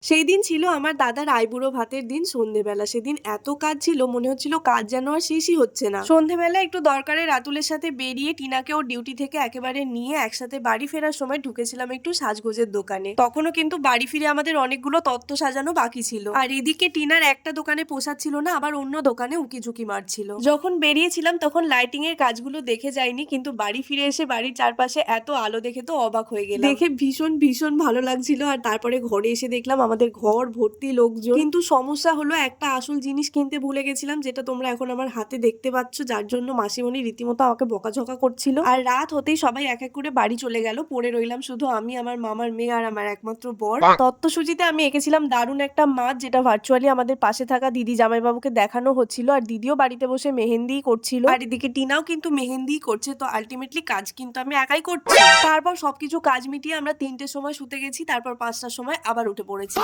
সেই দিন ছিল আমার দাদার আইবুড়ো ভাতের দিন সন্ধেবেলা। সেদিন এত কাজ ছিল, মনে হচ্ছিল কাজ যেন আর শেষই হচ্ছে না। সন্ধেবেলা একটু দরকারে রাতুলের সাথে বেরিয়ে টিনাকে ওর ডিউটি থেকে একেবারে নিয়ে একসাথে বাড়ি ফেরার সময় ঢুকেছিলাম একটু সাজগোজের দোকানে। তখনও কিন্তু বাড়ি ফিরে আমাদের অনেকগুলো তত্ত্ব সাজানো বাকি ছিল, আর এদিকে টিনার একটা দোকানে পোষাচ্ছিল না, আবার অন্য দোকানে উকিঝুঁকি মারছিল। যখন বেরিয়েছিলাম তখন লাইটিং এর কাজগুলো দেখে যাইনি, কিন্তু বাড়ি ফিরে এসে বাড়ির চারপাশে এত আলো দেখে তো অবাক হয়ে গেলাম। দেখে ভীষণ ভীষণ ভালো লাগছিল। আর তারপরে ঘরে এসে দেখলাম আমাদের ঘর ভর্তি লোকজন, কিন্তু সমস্যা হলো একটা আসল জিনিস কিনতে ভুলে গেছিলাম, যেটা তোমরা এখন আমার হাতে দেখতে পাচ্ছ, যার জন্য মাসিমণি রীতিমতো আমাকে বকাঝকা করছিল। আর রাত হতেই সবাই এক এক করে বাড়ি চলে গেল, পড়ে রইলাম শুধু আমি, আমার মামার মেয়ে আর আমার একমাত্র বর। তত্ত্বসূচিতে আমি এঁকেছিলাম দারুণ একটা মাছ, যেটা ভার্চুয়ালি আমাদের পাশে থাকা দিদি জামাইবাবুকে দেখানো হচ্ছিল, আর দিদিও বাড়িতে বসে মেহেন্দি করছিল, আর এদিকে টিনাও কিন্তু মেহেন্দি করছে। তো আলটিমেটলি কাজ কিন্তু আমি একাই করছি। তারপর সবকিছু কাজ মিটিয়ে আমরা 3টের সময় শুতে গেছি, তারপর 5টার সময় আবার উঠে পড়েছি।